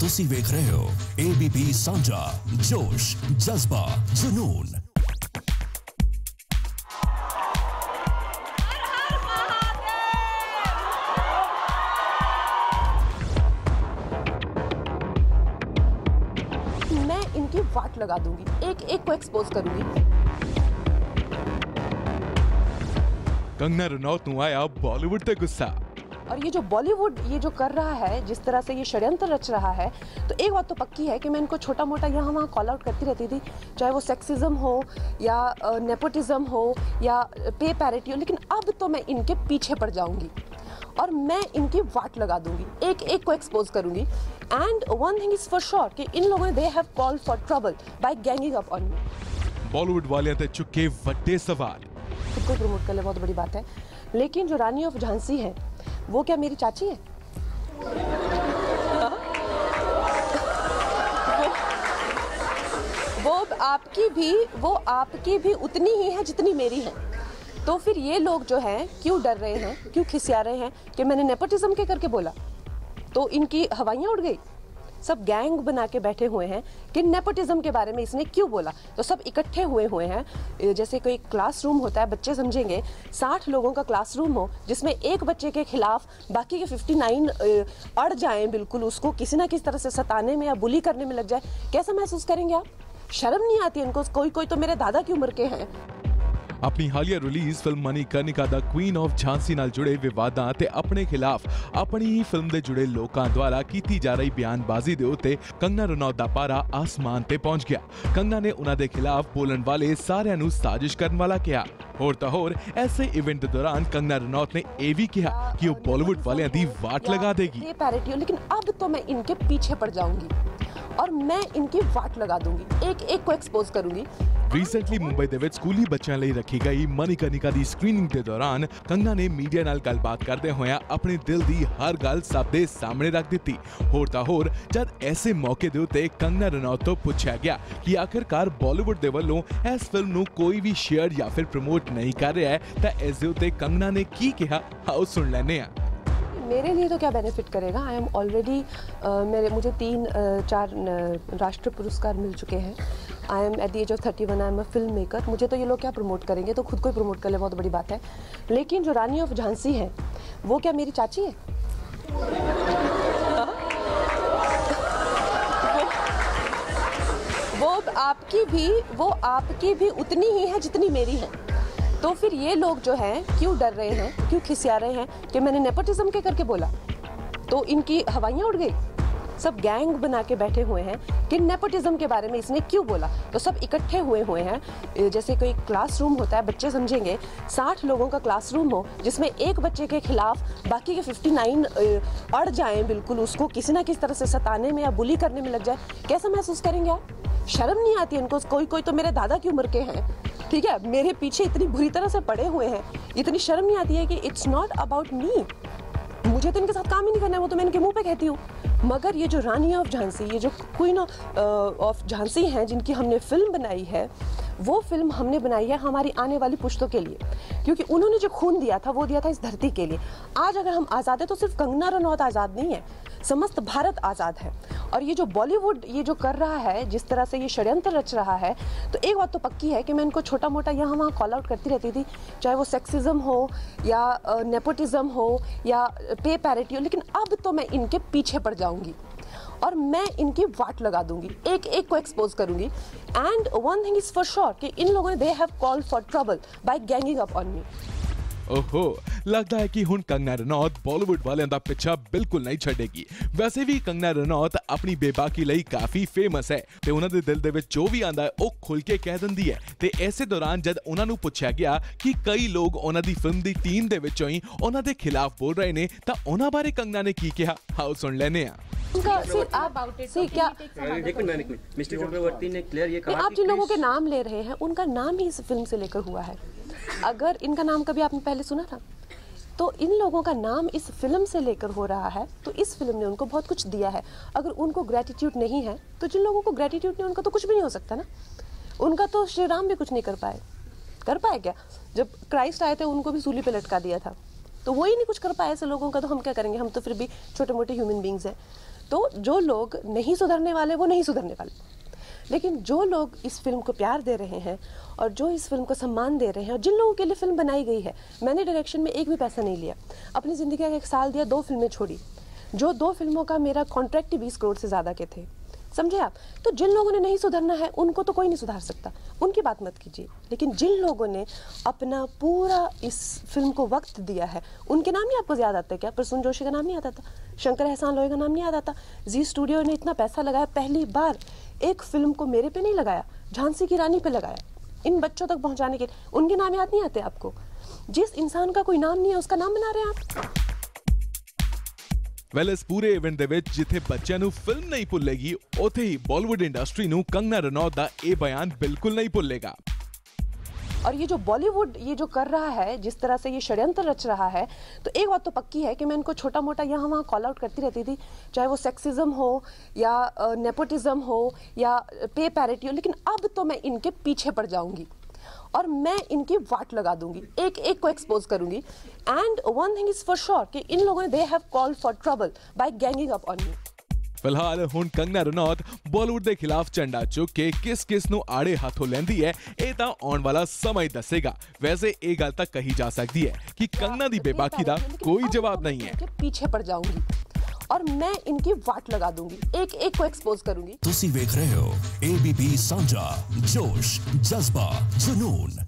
ਤੁਸੀਂ ਵੇਖ ਰਹੇ ਹੋ ABP ਸਾਂਝਾ जोश जज्बा जुनून। मैं इनकी वाट लगा दूंगी, एक एक को एक्सपोज करूंगी। कंगना रनौत नूं आया बॉलीवुड ते गुस्सा। और ये जो बॉलीवुड ये जो कर रहा है, जिस तरह से ये षड्यंत्र रच रहा है, तो एक बात तो पक्की है कि मैं इनको छोटा मोटा यहाँ वहाँ कॉल आउट करती रहती थी, चाहे वो सेक्सिज्म हो या नेपोटिज्म हो या पे पैरिटी हो, लेकिन अब तो मैं इनके पीछे पड़ जाऊंगी और मैं इनकी वाट लगा दूंगी, एक एक को एक्सपोज करूंगी। And one thing is for sure कि इन लोगों ने they have called for trouble by ganging up on me. Bollywood वाले ते चुके वड्डे सवाल। खुद को प्रमोट कर ले बहुत बड़ी बात है, लेकिन जो रानी ऑफ झांसी है वो क्या मेरी चाची है? वो आपकी भी उतनी ही है जितनी मेरी है। तो फिर ये लोग जो हैं क्यों डर रहे हैं, क्यों खिसिया रहे हैं कि मैंने नेपोटिज्म के करके बोला तो इनकी हवाइयां उड़ गई। सब गैंग बना के बैठे हुए हैं कि नेपोटिज्म के बारे में इसने क्यों बोला, तो सब इकट्ठे हुए हैं। जैसे कोई क्लासरूम होता है, बच्चे समझेंगे 60 लोगों का क्लासरूम हो जिसमें एक बच्चे के खिलाफ बाकी के 59 अड़ जाएं, बिल्कुल उसको किसी ना किसी तरह से सताने में या बुली करने में लग जाए, कैसा महसूस करेंगे आप? शर्म नहीं आती इनको? कोई तो मेरे दादा की उम्र के हैं। अपनी हालिया रिलीज फिल्म मणिकर्णिका दा क्वीन ऑफ झांसी नाल जुड़े विवादां ते अपने खिलाफ अपनी ही फिल्म दे जुड़े लोकां द्वारा कीती जा रही बयानबाजी दे उत्ते कंगना रनौत दा पारा आसमान ते पहुंच गया। कंगना ने उन्हां दे खिलाफ बोलण वाले सारियां नूं साजिश करन वाला कहा। होर तां होर ऐसे इवेंट दे दौरान कंगना रनौत ने ये भी कहा कि वो बॉलीवुड वालियां दी वाट लगा देगी। लेकिन अब तो मैं इनके पीछे पड़ जाऊंगी और मैं इनकी वाट लगा दूंगी, एक एक को एक्सपोज करूंगी। रीसेंटली मुंबई दे विच स्कूली बच्चों ਲਈ रखी गई मणिकर्णिका दी स्क्रीनिंग के दौरान कंगना ने मीडिया नाल गलबात करदे होया अपने दिल दी हर गल सब दे सामने रख दी। होर तां होर जद ऐसे मौके दे उत्ते कंगना रनौत तो पूछा गया कि आखिरकार बॉलीवुड दे वल्लों इस फिल्म नूं कोई भी शेयर या फिर प्रमोट नहीं कर रहा है तां इस दे उत्ते कंगना ने की कहा, आओ सुन लेने आ। मेरे लिए तो क्या बेनिफिट करेगा? आई एम ऑलरेडी मुझे 3-4 राष्ट्रीय पुरस्कार मिल चुके हैं। I am at the age of 31, I am a film maker. मुझे तो ये लोग क्या प्रमोट करेंगे, तो खुद को ही प्रमोट कर ले बहुत बड़ी बात है। लेकिन जो रानी ऑफ झांसी है वो क्या मेरी चाची है? वो आपकी भी उतनी ही है जितनी मेरी है। तो फिर ये लोग जो हैं क्यों डर रहे हैं, क्यों खिसिया रहे हैं कि मैंने नेपोटिज्म के करके बोला तो इनकी हवाइयां उड़ गई। सब गैंग बना के बैठे हुए हैं कि नेपोटिज्म के बारे में इसने क्यों बोला, तो सब इकट्ठे हुए हैं। जैसे कोई क्लासरूम होता है, बच्चे समझेंगे 60 लोगों का क्लासरूम हो जिसमें एक बच्चे के खिलाफ बाकी के 59 अड़ जाएं, बिल्कुल उसको किसी ना किसी तरह से सताने में या बुली करने में लग जाए, कैसा महसूस करेंगे आप? शर्म नहीं आती इनको? कोई तो मेरे दादा की उम्र के हैं, ठीक है, मेरे पीछे इतनी बुरी तरह से पड़े हुए हैं, इतनी शर्म नहीं आती है कि इट्स नॉट अबाउट मी, मुझे तो इनके साथ काम ही नहीं करना है, वो तो मैं इनके मुंह पे कहती हूँ। मगर ये जो रानी ऑफ झांसी, ये जो क्वीन ऑफ झांसी हैं जिनकी हमने फिल्म बनाई है, वो फिल्म हमने बनाई है हमारी आने वाली पुश्तों के लिए, क्योंकि उन्होंने जो खून दिया था वो दिया था इस धरती के लिए। आज अगर हम आज़ाद है तो सिर्फ कंगना रनौत आज़ाद नहीं है, समस्त भारत आज़ाद है। और ये जो बॉलीवुड ये जो कर रहा है, जिस तरह से ये षड्यंत्र रच रहा है, तो एक बात तो पक्की है कि मैं इनको छोटा मोटा यहाँ वहाँ कॉल आउट करती रहती थी, चाहे वो सेक्सिज्म हो या नेपोटिज्म हो या पे पैरिटी हो, लेकिन अब तो मैं इनके पीछे पड़ जाऊंगी और मैं इनकी वाट लगा दूंगी, एक एक को एक्सपोज करूंगी। And one thing is for sure कि इन लोगों ने they have called for trouble by ganging up on me. ओहो, लगता है कि हुण कंगना रनौत बॉलीवुड वालियां दा पिछा बिल्कुल नहीं छड़ेगी। वैसे भी कंगना रनौत अपनी बेबाकी लई काफी फेमस है ते उन्हां दे दिल दे विच जो भी आंदा है ओ खुल के कह दिंदी है। ते ऐसे दौरान जद उन्हां नूं पुछया गया कि कई लोग उन्हां दी फिल्म दी टीम दे विचों ही उन्हां दे खिलाफ बोल रहे ने, तां उन्हां बारे कंगना ने की कहा, आओ सुन लेने आ। मिस्टर चक्रवर्ती ने क्लियर ये कहा आप जिन लोगों के नाम ले रहे हैं उनका नाम ही इस फिल्म से लेकर हुआ है। अगर इनका नाम कभी आपने पहले सुना था तो इन लोगों का नाम इस फिल्म से लेकर हो रहा है, तो इस फिल्म ने उनको बहुत कुछ दिया है। अगर उनको ग्रेटिट्यूड नहीं है तो जिन लोगों को ग्रेटिट्यूड नहीं, उनका तो कुछ भी नहीं हो सकता ना। उनका तो श्री राम भी कुछ नहीं कर पाए क्या? जब क्राइस्ट आए थे उनको भी सूली पे लटका दिया था, तो वही नहीं कुछ कर पाए ऐसे लोगों का, तो हम क्या करेंगे? हम तो फिर भी छोटे मोटे ह्यूमन बींग्स हैं। तो जो लोग नहीं सुधरने वाले वो नहीं सुधरने वाले, लेकिन जो लोग इस फिल्म को प्यार दे रहे हैं और जो इस फिल्म को सम्मान दे रहे हैं और जिन लोगों के लिए फिल्म बनाई गई है, मैंने डायरेक्शन में एक भी पैसा नहीं लिया, अपनी ज़िंदगी का 1 साल दिया, 2 फिल्में छोड़ी, जो 2 फिल्मों का मेरा कॉन्ट्रैक्ट ही 20 करोड़ से ज़्यादा के थे, समझे आप। तो जिन लोगों ने नहीं सुधरना है उनको तो कोई नहीं सुधार सकता, उनकी बात मत कीजिए, लेकिन जिन लोगों ने अपना पूरा इस फिल्म को वक्त दिया है, उनके नाम ही आपको याद आता है क्या? प्रसून जोशी का नाम नहीं आता था, शंकर एहसान लोई का नाम नहीं याद आता, जी स्टूडियो ने इतना पैसा लगाया, पहली बार एक फिल्म को मेरे पे नहीं लगाया, झांसी की रानी पे लगाया, इन बच्चों तक पहुंचाने के, उनके नाम याद नहीं आते आपको? जिस इंसान का कोई नाम नहीं है उसका नाम बना रहे हैं आप। ਵੈਲ ਇਸ ਪੂਰੇ ਇਵੈਂਟ ਦੇ ਵਿੱਚ ਜਿੱਥੇ ਬੱਚਿਆਂ ਨੂੰ ਫਿਲਮ ਨਹੀਂ ਭੁੱਲੇਗੀ, ਉੱਥੇ ਹੀ ਬਾਲੀਵੁੱਡ ਇੰਡਸਟਰੀ ਨੂੰ ਕੰਗਨਾ ਰਣੌਤ ਦਾ ਇਹ ਬਿਆਨ ਬਿਲਕੁਲ नहीं भूलेगा। और ये जो बॉलीवुड ये जो कर रहा है, जिस तरह से ये षड्यंत्र रच रहा है, तो एक बात तो पक्की है कि मैं इनको छोटा मोटा यहाँ वहाँ कॉल आउट करती रहती थी, चाहे वो सेक्सिज्म हो या नेपोटिज्म हो या पे पैरिटी हो, लेकिन अब तो मैं इनके पीछे पड़ जाऊंगी और मैं इनकी वाट लगा दूंगी, एक एक को एक्सपोज करूंगी। And one thing is for sure कि इन लोगों ने they have called for trouble by ganging up on me. ਫਿਲਹਾਲ ਹੁਣ ਕੰਗਨਾ ਰਣੌਤ ਬਾਲੀਵੁੱਡ ਦੇ ਖਿਲਾਫ ਝੰਡਾ ਚੁੱਕ ਕੇ ਕਿਸ ਨੂੰ ਆੜੇ ਹੱਥੋਂ ਲੈਂਦੀ ਹੈ, ਇਹ ਤਾਂ ਆਉਣ ਵਾਲਾ ਸਮਾਂ ਹੀ ਦੱਸੇਗਾ। ਵੈਸੇ ਇਹ ਗੱਲ ਤਾਂ ਕਹੀ ਜਾ ਸਕਦੀ ਹੈ ਕਿ ਕੰਗਨਾ ਦੀ ਬੇਬਾਕੀ ਦਾ ਕੋਈ ਜਵਾਬ नहीं है। पीछे पड़ जाऊंगी और मैं इनकी वाट लगा दूंगी, एक एक को एक्सपोज करूंगी। तुसी वेख रहे हो ABP साझा, जोश, जज्बा, जुनून।